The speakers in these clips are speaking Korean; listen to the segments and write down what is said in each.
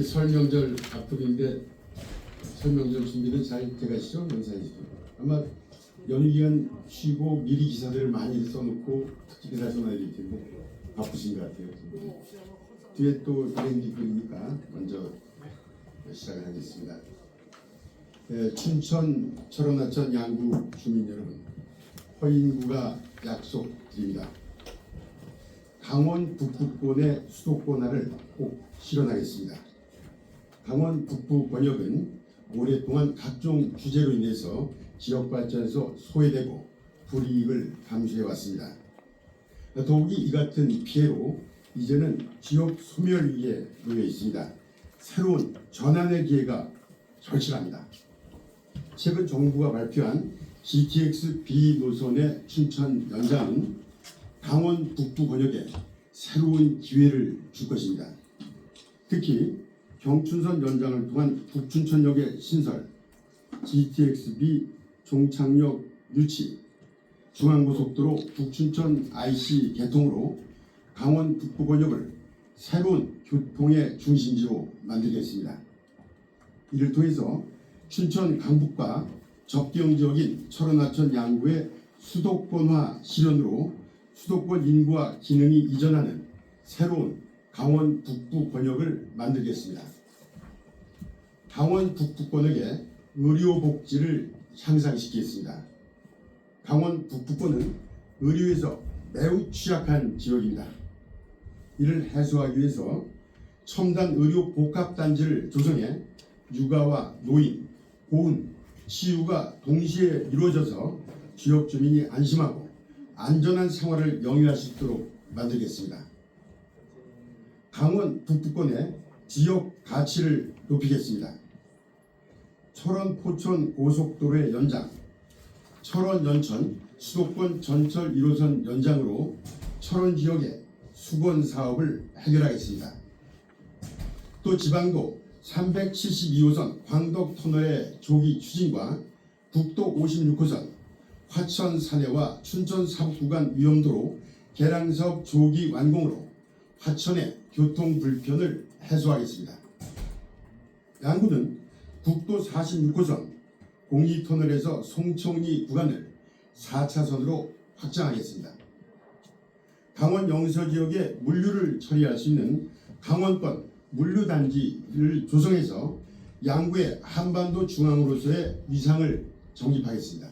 설 명절 앞두기인데 설 명절 준비는 잘 돼가시죠? 명사이시죠? 아마 연휴 기간 쉬고 미리 기사들을 많이 써놓고 특히 기사 전화드릴 텐데 바쁘신 것 같아요. 뒤에 또 일행기 그리니까 먼저 시작을 하겠습니다. 춘천 철원하천 양구 주민 여러분, 허인구가 약속드립니다. 강원 북부권의 수도권화를 꼭 실현하겠습니다. 강원 북부 권역은 오랫동안 각종 규제로 인해서 지역 발전에서 소외되고 불이익을 감수해 왔습니다. 더욱이 이 같은 피해로 이제는 지역 소멸위기에 놓여 있습니다. 새로운 전환의 기회가 절실합니다. 최근 정부가 발표한 GTX B 노선의 춘천 연장은 강원 북부 권역에 새로운 기회를 줄 것입니다. 특히 경춘선 연장을 통한 북춘천역의 신설, GTX-B 종착역 유치, 중앙고속도로 북춘천 IC 개통으로 강원 북부 권역을 새로운 교통의 중심지로 만들겠습니다. 이를 통해서 춘천 강북과 접경 지역인 철원하천 양구의 수도권화 실현으로 수도권 인구와 기능이 이전하는 새로운 강원 북부 권역을 만들겠습니다. 강원 북부 권역의 의료복지를 향상시키겠습니다. 강원 북부권은 의료에서 매우 취약한 지역입니다. 이를 해소하기 위해서 첨단 의료 복합단지를 조성해 육아와 노인, 보훈, 치유가 동시에 이루어져서 지역 주민이 안심하고 안전한 생활을 영위할 수 있도록 만들겠습니다. 강원 북부권의 지역 가치를 높이겠습니다. 철원 포천 고속도로의 연장, 철원 연천 수도권 전철 1호선 연장으로 철원 지역의 수건 사업을 해결하겠습니다. 또 지방도 372호선 광덕터널의 조기 추진과 국도 56호선 화천 산해와 춘천 사북 구간 위험도로 개량사업 조기 완공으로 화천의 교통 불편을 해소하겠습니다. 양구는 국도 46호선 공리터널에서 송청리 구간을 4차선으로 확장하겠습니다. 강원 영서 지역의 물류를 처리할 수 있는 강원권 물류단지를 조성해서 양구의 한반도 중앙으로서의 위상을 정립하겠습니다.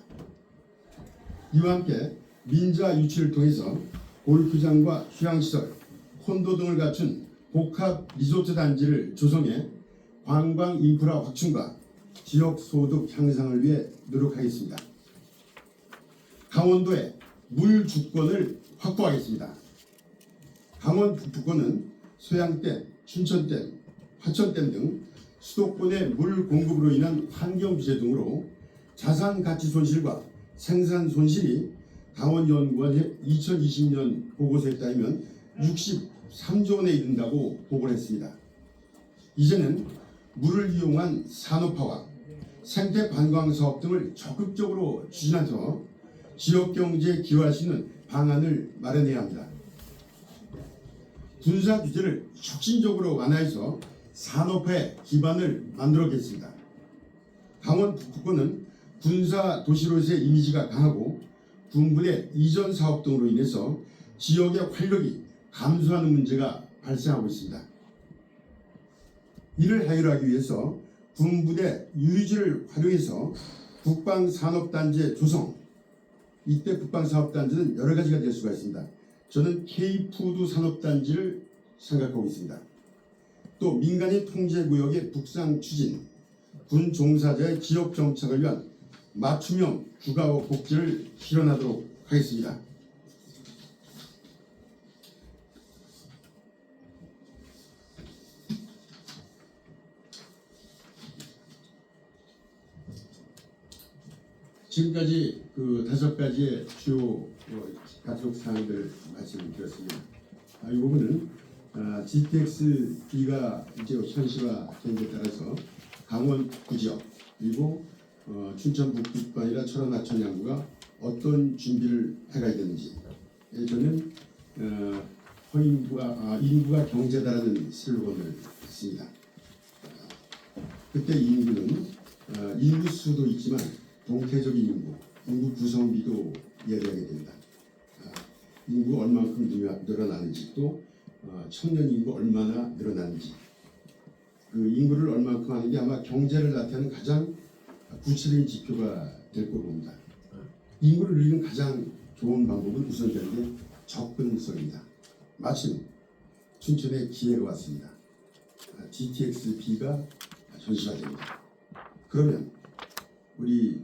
이와 함께 민자 유치를 통해서 골프장과 휴양시설, 콘도 등을 갖춘 복합 리조트 단지를 조성해 관광 인프라 확충과 지역 소득 향상을 위해 노력하겠습니다. 강원도의 물 주권을 확보하겠습니다. 강원 북부권은 소양댐, 춘천댐, 화천댐 등 수도권의 물 공급으로 인한 환경 피해 등으로 자산 가치 손실과 생산 손실이 강원연구원의 2020년 보고서에 따르면 63조 원에 이른다고 보고를 했습니다. 이제는 물을 이용한 산업화와 생태 관광 사업 등을 적극적으로 추진해서 지역 경제에 기여할 수 있는 방안을 마련해야 합니다. 군사 규제를 혁신적으로 완화해서 산업화의 기반을 만들어겠습니다. 강원 북부권은 군사 도시로서의 이미지가 강하고 군부대 이전 사업 등으로 인해서 지역의 활력이 감소하는 문제가 발생하고 있습니다. 이를 해결하기 위해서 군부대 유유지를 활용해서 북방산업단지의 조성, 이때 북방산업단지는 여러 가지가 될 수가 있습니다. 저는 K푸드 산업단지를 생각하고 있습니다. 또 민간인 통제구역의 북상 추진, 군 종사자의 지역 정착을 위한 맞춤형 주거 복지를 실현하도록 하겠습니다. 지금까지 그 5가지의 주요 가족 사항들 말씀드렸습니다. 이 부분은 GTX-B가 이제 현실화된 데 따라서 강원 북부 지역 그리고 춘천 북부뿐 아니라 철원 하천 양구가 어떤 준비를 해가야 되는지 저는 인구가 경제다라는 슬로건을 씁니다. 그때 인구는 인구 수도 있지만 동태적인 인구 구성비도 이야기하게 됩니다. 인구 얼마큼 늘어나는지 또 청년 인구 얼마나 늘어나는지 그 인구를 얼마큼 하는 게 아마 경제를 나타내는 가장 구체적인 지표가 될 거로 봅니다. 인구를 늘리는 가장 좋은 방법은 우선되는 게 접근성입니다. 마침 춘천에 기회가 왔습니다. GTX-B가 전시가 됩니다. 그러면 우리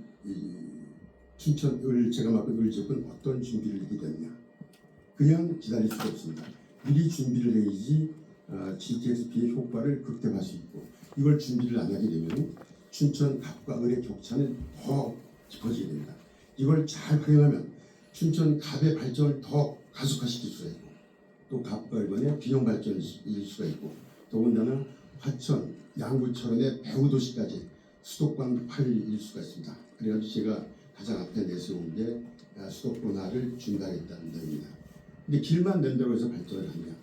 춘천 제가 맡은 을지역은 어떤 준비를 하게 되느냐? 그냥 기다릴 수가 없습니다. 미리 준비를 해야지 GTX-B의 효과를 극대화할 수 있고 이걸 준비를 안 하게 되면 춘천 갑과 을의 격차는 더 깊어지게 됩니다. 이걸 잘 활용하면 춘천 갑의 발전을 더 가속화시킬 수가 있고 또 갑과 을 간의 균형 발전을 이룰 수가 있고 더군다나 화천, 양구철원의 배후도시까지 수도권 화를 이룰 수가 있습니다. 그래가지고 제가 가장 앞에 내세운 게 수도권화를 준비하겠다는 점입니다. 근데 길만 낸다고 해서 발전을 하냐?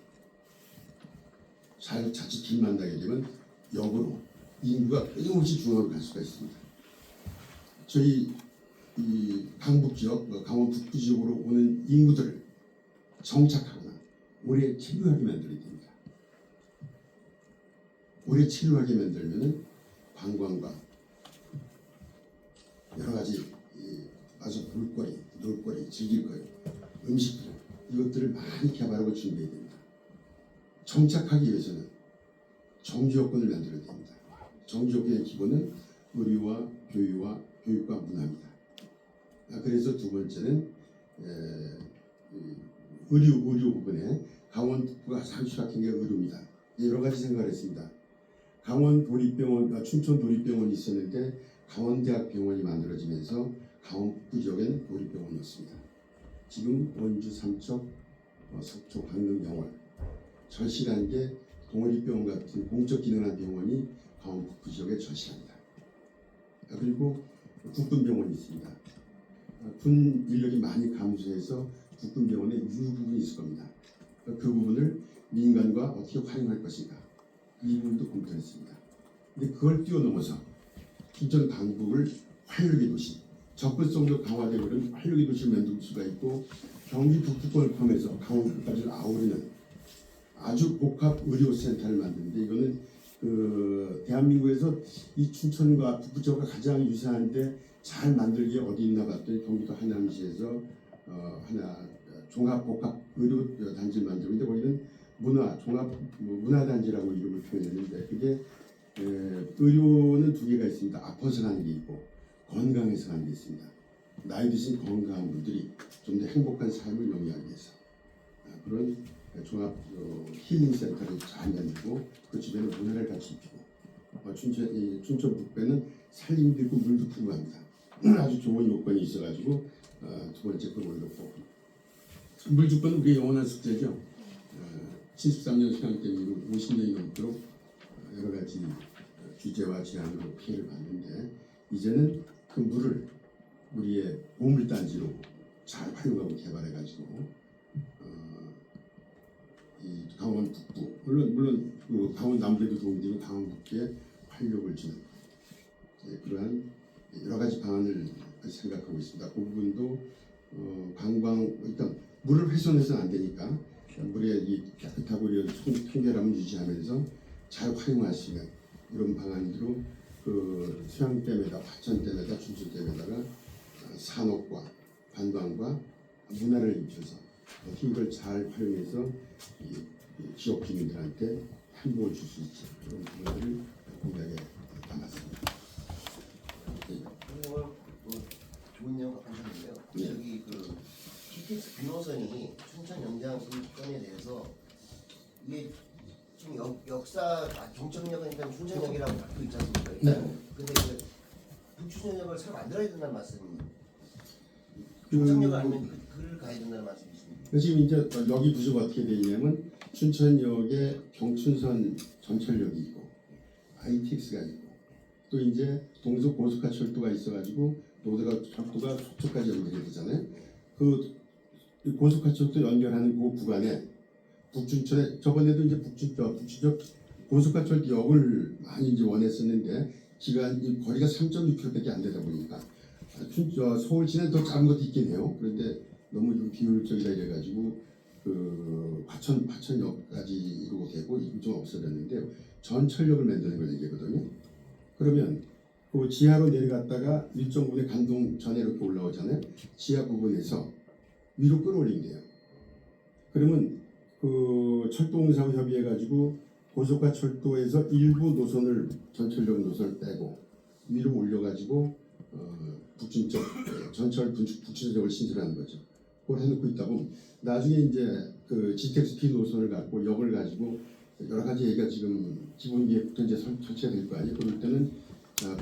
자칫 길만 나게 되면 역으로 인구가 끊임없이 중앙으로 갈 수가 있습니다. 저희 이 강북 지역, 강원 북부 지역으로 오는 인구들을 정착하거나 오래 체류하게 만들어야 됩니다. 오래 체류하게 만들면은 관광과 여러 가지 와서 놀거리, 즐길거리, 음식들 이것들을 많이 개발하고 준비해야 됩니다. 정착하기 위해서는 정주 여건을 만들어야 됩니다. 정주 여건의 기본은 의료와 교육과 문화입니다. 그래서 두 번째는 의료 부분에 강원 북부가 상수학한 게 의료입니다. 여러 가지 생각을 했습니다. 강원 도립병원, 춘천 도립병원이 있었는데 강원대학병원이 만들어지면서 강원 북부 지역에는 도립병원이었습니다. 지금 원주, 삼척, 속초, 강릉, 영월 절실한 게 동어리병원 같은 공적 기능한 병원이 강원 북부 지역에 절실합니다. 그리고 국군병원이 있습니다. 군 인력이 많이 감소해서 국군병원에 유휴 부분이 있을 겁니다. 그 부분을 민간과 어떻게 활용할 것인가 이 부분도 검토했습니다. 근데 그걸 뛰어넘어서 춘천 강북을 활력의 도시, 접근성도 강화되고 활력의 도시를 만들 수가 있고 경기 북부권을 포함해서 강원까지를 아우르는 아주 복합 의료센터를 만드는데 이거는 대한민국에서 이 춘천과 북부 지역과 가장 유사한데 잘 만들기에 어디 있나 봤더니 경기도 하남시에서 종합 복합 의료 단지를 만들고 있는데 거기는 종합 문화단지라고 이름을 표현했는데 그게 의료는 두 개가 있습니다. 아파서 가는 게 있고 건강해서 가는 게 있습니다. 나이 드신 건강한 분들이 좀 더 행복한 삶을 영위하기 위해서 그런 종합 힐링 센터를 잘 만들고 그 주변에 문화를 같이 입히고 춘천 북부에는 산림도 있고 물도 풍부합니다. 아주 좋은 요건이 있어가지고 두 번째 걸 올렸고 물주권은 우리의 영원한 숙제죠. 73년 수양댐 이후 50년이 넘도록 여러 가지 규제와 제한으로 피해를 봤는데 이제는 그 물을 우리의 보물단지로 잘 활용하고 개발해가지고 이 강원 북부 물론 그 강원 남부에도 도움이 되는 강원 북부에 활력을 주는 그러한 여러 가지 방안을 생각하고 있습니다. 그 부분도 일단 물을 훼손해서는 안 되니까 물의 이 깨끗하고 청결함을 유지하면서 잘 활용할 수 있는 이런 방안으로 그 수양댐에다 화천댐에다 춘천댐에다가 산업과 관광과 문화를 입혀서 어떻게 이걸 잘 활용해서 이 지역 주민들한테 행복을 줄 수 있지 그런 부분들을 공약에 담았습니다. 오늘 좋은 내용 하셨는데요. 네. 여기 그 GTX 비노선이 춘천 연장 이 건에 대해서 이게 지금 역사 경천역은 일단 춘천역이라고 갖고 있지 않습니까? 네. 근데 그 북춘천역을 새로 만들어야 된다는 말씀입니다. 경천역 아니면 그를 가야 된다는 말씀이십니까? 지금 이제 여기 부서가 어떻게 되어 있냐면 춘천역에 경춘선 전철역이 있고 ITX가 있고 또 이제 동서 고속화철도가 있어가지고 철도가 속초까지 연결이 되잖아요. 그 고속화철도 연결하는 그 구간에 북춘천에 저번에도 이제 북춘천 고속화철도역을 많이 이제 원했었는데 기간 이 거리가 3.6km밖에 안 되다 보니까 서울시는 더 작은 것도 있긴 해요. 그런데 너무 좀 비효율적이다 이래가지고 그 화천역까지 이루고 되고 이거 좀 없어졌는데 전철역을 만드는 걸 얘기하거든요. 그러면 그 지하로 내려갔다가 일정 부분에 간동 전에 이렇게 올라오잖아요. 지하 부분에서 위로 끌어올린대요. 그러면 그 철도공사하고 협의해가지고 고속화 철도에서 일부 노선을 전철역 노선을 빼고 위로 올려가지고 북진쪽 북진적을 신설하는 거죠. 그걸 해놓고 있다 보면 나중에 이제 그 GTX-P 노선을 갖고 역을 가지고 여러 가지 얘기가 지금 기본 계획부터 이제 설치가 될 거 아니에요. 그럴 때는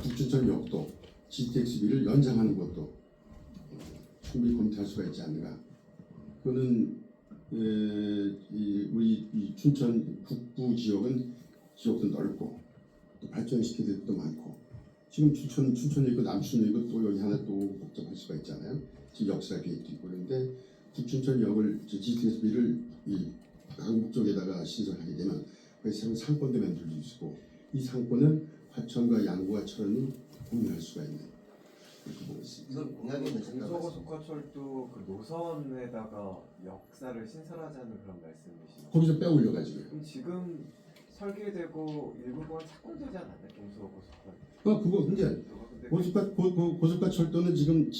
북춘천역도 GTX-B를 연장하는 것도 충분히 검토할 수가 있지 않는가. 그거는 우리 이 춘천 북부 지역도 넓고 또 발전시켜야 될 것도 많고 지금 춘천이 있고 남춘이 있고 또 여기 하나 또 복잡할 수가 있잖아요. 지금 역사 계획도 있고 그런데 북춘천역을 GTX-B를 이 강북 쪽에다가 신설하게 되면 거기 새로운 상권도 만들 수 있고 이 상권은 화천과 양구와 철원이 공유할 수가 있는 그렇게 보고 있습니다. 이건 공약에는 중소고속화철도 그 노선에다가 역사를 신설하자는 그런 말씀이시죠? 거기서 빼올려가지고요. 그럼 지금 설계되고 일부분 착공되지 않았나요? 중소고속화. 그거 이제 고속화 철도는 지금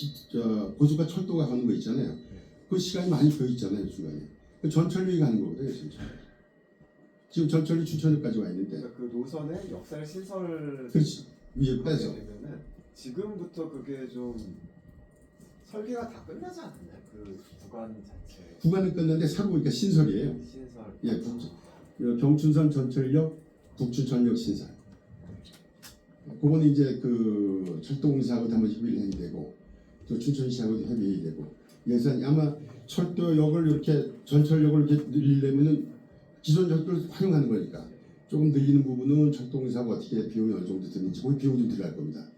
고속화 철도가 가는 거 있잖아요. 그 시간이 많이 더 있잖아요 중간에. 그 전철역이 가는 거거든요 진짜. 지금 전철이 춘천역까지 와 있는데. 그러니까 그 노선에 역사를 신설. 그렇지. 위에 빼서. 되면은 지금부터 그게 좀 설계가 다 끝나지 않았나요? 그 구간 자체. 구간은 끝났는데 새로 보니까 신설이에요. 신설. 예, 경춘선 전철역 북춘천역 신설. 그거는 이제 그 철도공사하고 한번 협의를 해야 되고 또 춘천시하고도 협의해야 되고 예산이 아마 철도역을 이렇게 전철역을 이렇게 늘리려면은 기존 철도를 활용하는 거니까 조금 늘리는 부분은 철도공사가 어떻게 비용이 어느 정도 드는지 거기 비용이 좀 들어갈 겁니다.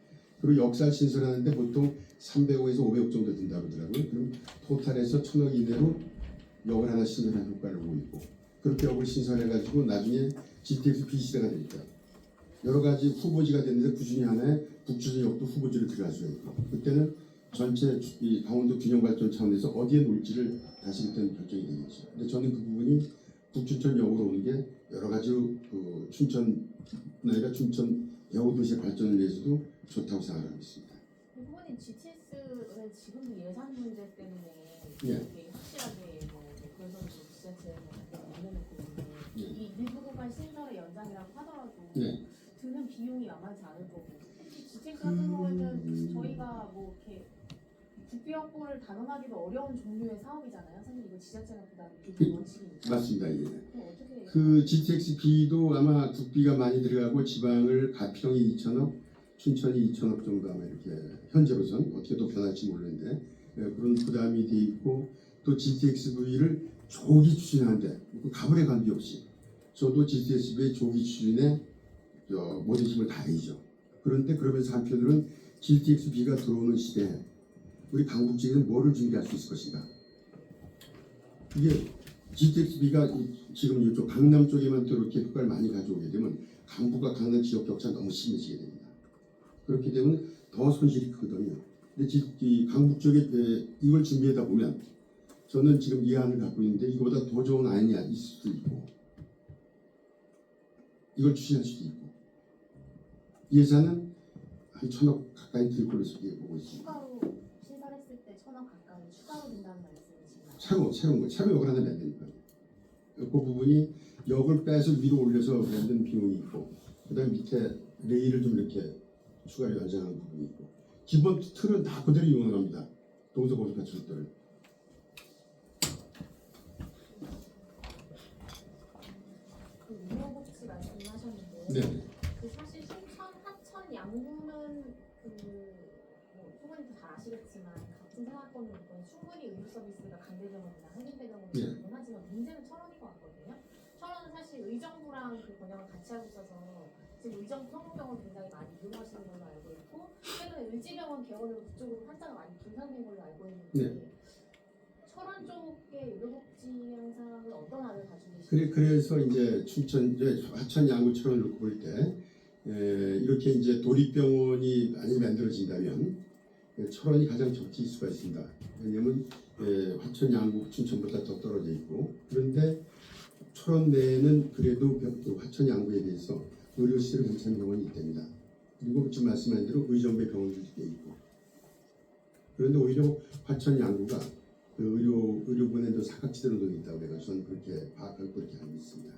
그리고 역사 신설하는데 보통 300억에서 500억 정도 든다고 하더라고요. 그럼 토탈에서 1000억 이내로 역을 하나 신설하는 효과를 보고 있고 그렇게 역을 신설해가지고 나중에 GTX-B 시대가 되니까 여러 가지 후보지가 되는데 그 중에 하나에 북춘천역도 후보지로 들어갈 수가 있고 그때는 전체 이 강원도 균형 발전 차원에서 어디에 놓을지를 다시 그때는 결정이 되겠죠. 근데 저는 그 부분이 북춘천역으로 오는 게 여러 가지로 그 춘천나이가 춘천 여우도시의 발전을 위해서도 좋다고 생각하고 있습니다. 후보님 GTS는 지금도 예산 문제 때문에 예. 이게 확실하게 그래서 지자체에서 내려놓고 있는데 예. 이 일부 구간 신설의 연장이라고 하더라도 예. 드는 비용이 만만치 않을 거고 특히 GTX 같은 경우에는 저희가 뭐 이렇게 국비 확보를 단언하기도 어려운 종류의 사업이잖아요. 사실 이거 지자체가 부담이 기본 원칙이니까. 맞습니다. 예. 그럼 어떻게 그 GTX-B도 아마 국비가 많이 들어가고 지방을 가평이 2천억, 춘천이 2천억 정도 아마 이렇게 현재로선 어떻게 또 변할지 모르는데 그런 부담이 돼 있고 또 GTX-V를 조기 추진하는데 가불의 관계 없이 저도 GTX-V의 조기 추진에 모든 힘을 다해야죠. 그런데 그러면서 한편으로는 GTX-B가 들어오는 시대에 우리 강북 지역에는 뭐를 준비할 수 있을 것인가? 이게 GTX-B가 지금 이쪽 강남 쪽에만 또 이렇게 효과를 많이 가져오게 되면 강북과 강남 지역 격차 너무 심해지게 됩니다. 그렇게 되면 더 손실이 크거든요. 근데 이 강북 쪽에 이걸 준비하다 보면 저는 지금 이 안을 갖고 있는데 이거보다 더 좋은 안이 있을 수도 있고 이걸 추진할 수도 있고 예산은 한 1000억 가까이 들 걸로 보고 있습니다. 추가로 신설했을 때 1000억 가까이 추가로 든다는 말씀이신가요? 새로 역을 하나 만드니까 그 부분이 역을 빼서 위로 올려서 만든 비용이 있고 그다음 밑에 레일을 좀 이렇게 추가로 연장하는 부분이 있고 기본 틀은 다 그대로 이용합니다. 동서고속화 철도를. 그 의료복지 말씀하셨는데 네. 그 사실 순천, 하천, 양구는 뭐 후보님도 잘 아시겠지만 같은 생활권은 충분히 의료 서비스가 강대병원이나 한림대병원이 네. 가능하지만 문제는 철원인 것 같거든요. 철원은 사실 의정부랑 그 번역을 같이 하고 있어서 지금 의정부 성모병원 굉장히 많이 이용하시는 걸로 알고 있고 최근에 의지병원 개원으로 그쪽으로 환자가 많이 분산된 걸로 알고 있는데 네. 철원 쪽의 의료복지 양상은 어떤 안을 가지고 계시나요? 그래서 이제 춘천, 이제 하천, 양구, 철원을 놓고 볼 때 이렇게 이제 도립병원이 많이 만들어진다면 철원이 가장 적지일 수가 있습니다. 왜냐하면 화천, 양구, 춘천보다 더 떨어져 있고 그런데 철원 내에는 그래도 화천, 양구에 대해서 의료시설 괜찮은 병원이 있답니다. 그리고 지금 말씀한 대로 의정부의 병원도 꽤 있고 그런데 오히려 화천, 양구가 그 의료부에도 사각지대로 놓여 있다고 내가 저는 그렇게 파악하고 그렇게 알고 있습니다.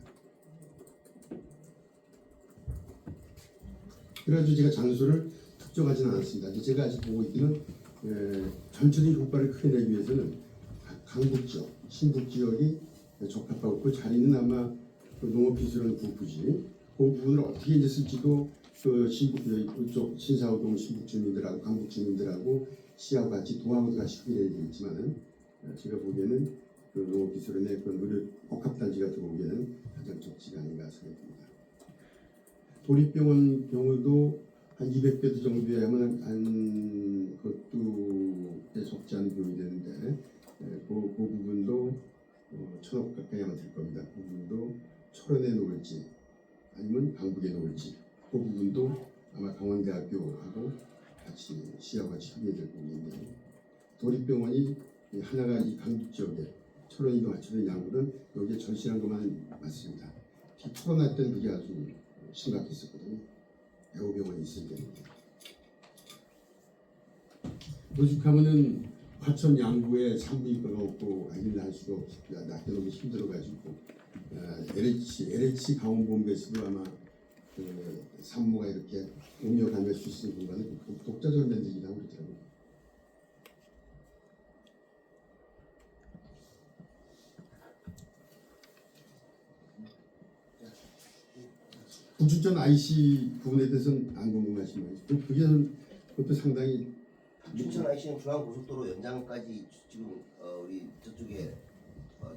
그래가지고 제가 장소를 특정하지는 않았습니다. 제가 아직 보고 있기는 전체적인 효과를 크게 내기 위해서는 강북 지역, 신북 지역이 적합하고 그 자리는 아마 그 농업기술원 구부지 그 부분을 어떻게 이제 쓸지도 그 신북 이쪽 신사호동 신북 주민들하고 강북 주민들하고 시하고 같이 도하고도 같이 협의해야 되겠지만은 제가 보기에는 그 농업기술원의 그런 의료 복합단지가 들어오기에는 가장 적지가 아닌가 생각합니다. 도립병원 경우도 한 200베드 정도에 하면 한 그것도 적지 않은 비용이 되는데 그 부분도 1,000억 가까이 아마 될 겁니다. 그 부분도 철원에 놓을지 아니면 강북에 놓을지 그 부분도 아마 강원대학교하고 같이 시하고 같이 협의해야 될 부분인데 도립병원이 하나가 이 강북 지역에 철원이든 화천이든 양구든 여기에 절실한 것만 맞습니다. 코로나 때는 그게 아주 심각했었거든요. 대우병원이 있을 때인데 오죽하면은 화천 양구에 산부인과가 없고 아기를 낳을 수가 없고 낳기 너무 힘들어가지고 LH 강원본부에서도 아마 그 산모가 이렇게 오며 가며 수 있는 공간을 독자적으로 만들기도 하고 그러더라고요. 부춘천 IC 부분에 대해서는 안 궁금하신 거예요. 그것도 상당히 춘천 IC는 중앙고속도로 연장까지 지금 우리 저쪽에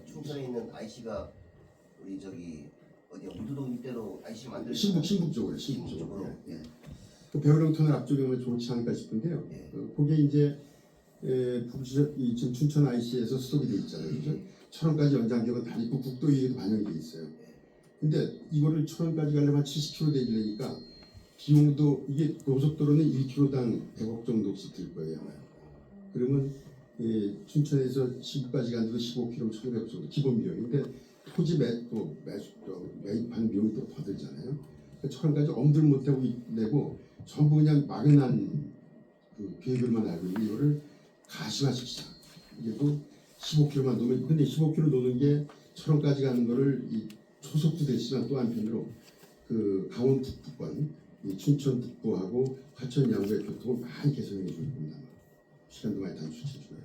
춘천에 있는 IC가 우리 저기 어디야 우두동 일대로 IC 만들 신북 쪽으로 신북 쪽으로. 쪽으로 예. 그 배우령 터널 앞쪽에 오면 좋지 않을까 싶은데요. 예. 그게 이제 지금 춘천 IC에서 스톱이 돼 있잖아요. 그죠? 철원까지 연장경은 다 있고 국도위에도 반영이 돼 있어요. 근데 이거를 철원까지 가려면 한 70km 되려니까 비용도 이게 고속도로는 1km당 100억 정도씩 들 거예요. 아마. 그러면 춘천에서 신북까지 가는데도 15km 1,500억 정도 기본 비용인데 토지 매입하는 비용이 또 더 들잖아요. 그러니까 철원까지 엄두를 못하고 내고 전부 그냥 막연한 그 계획을만 알고 있는 이거를 가시화시키자. 이게 또 15km만 놓으면 근데 15km 노는 게 철원까지 가는 거를 초속도 됐지만 또 한편으로 그 강원 북부권 이 춘천 북부하고 화천 양구의 교통을 많이 개선해 줄 겁니다. 시간도 많이 단축해 줘요.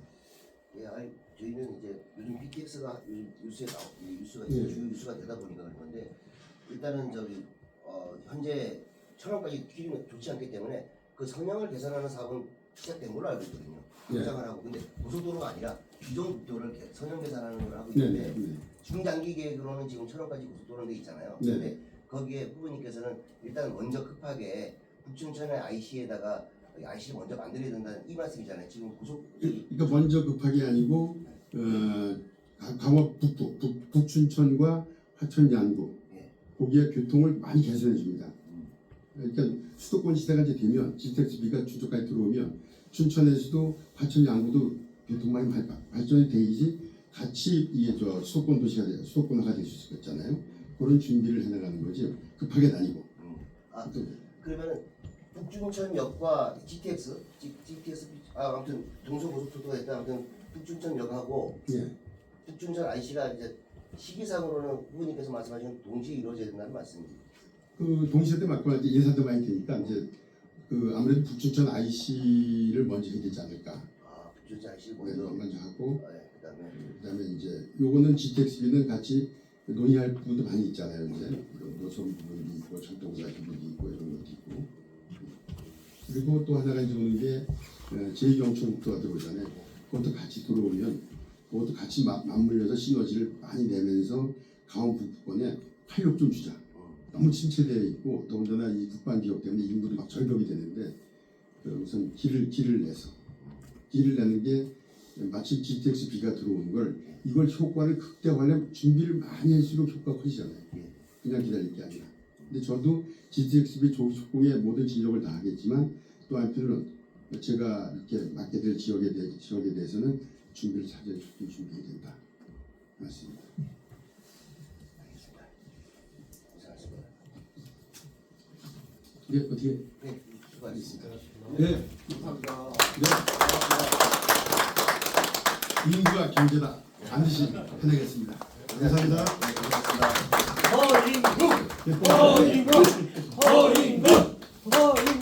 예, 아니 저희는 이제 요즘 BTX가 뉴스가 예. 주요 뉴스가 되다 보니까 그런 건데 일단은 저기 현재 철원까지 길이는 좋지 않기 때문에 그 성향을 개선하는 사업은 시작된 걸로 알고 있거든요. 예. 시작을 하고 근데 고속도로가 아니라 기존 도로를 성형 개선하는 걸 하고 있는데 중장기 계획으로는 지금 철원까지 고속도로는 돼 있잖아요. 네. 근데 거기에 후보님께서는 일단 먼저 급하게 북춘천의 IC에다가 IC를 먼저 만들어야 된다는 이 말씀이잖아요. 지금 그러니까 먼저 급하게 아니고 강원 북부 북춘천과 화천 양구 예. 거기에 교통을 많이 개선해 줍니다. 그러니까 수도권 시대가 이제 되면 GTXB가 춘천까지 들어오면 춘천에서도 화천 양구도 교통 많이 발전이 돼야지 같이 이게 수도권 도시가 돼요. 수도권화가 될 수 있겠잖아요. 그런 준비를 해나가는 거지 급하게 다니고. 그러면은 북춘천역과 GTX 아무튼 동서고속도로가 일단 아무튼 북춘천역하고 예. 북춘천 IC가 이제 시기상으로는 후보님께서 말씀하신 동시에 이루어져야 된다는 말씀입니다. 그 동시에 때 맞고 이제 예산도 많이 되니까 이제 그 아무래도 북춘천 IC를 먼저 해야 되지 않을까. 북춘천 IC 먼저 하고 그다음에 이제 요거는 GTXB는 같이 논의할 부분도 많이 있잖아요. 이제 노선 부분도 있고 철도구사 부분도 있고 이런 것도 있고 그리고 또 하나가 이제 오는 게 제2경천국도가 들어오잖아요. 그것도 같이 들어오면 그것도 같이 맞물려서 시너지를 많이 내면서 강원 북부권에 활력 좀 주자. 너무 침체되어 있고 더군다나 이 국방 기업 때문에 인구도 막 절벽이 되는데 우선 길을 내는 게 마치 GTX-B가 들어오는 걸 이걸 효과를 극대화하려면 준비를 많이 할수록 효과가 커지잖아요. 그냥 기다릴 게 아니라 근데 저도 GTX 조성에 모든 진력을 다하겠지만 또 한편으로는 제가 이렇게 맡게 될 지역에 대해서는 준비를 사전에 준비해야 된다. 맞습니다. 알겠습니다. 고생하셨습니다. 네, 어떻게? 네, 수고하셨습니다. 네, 감사합니다. 네. 인구와 경제다. 반드시 해내겠습니다. 감사합니다. 네, 고생하셨습니다. 허인국! 허인국! 허인국! 허인국!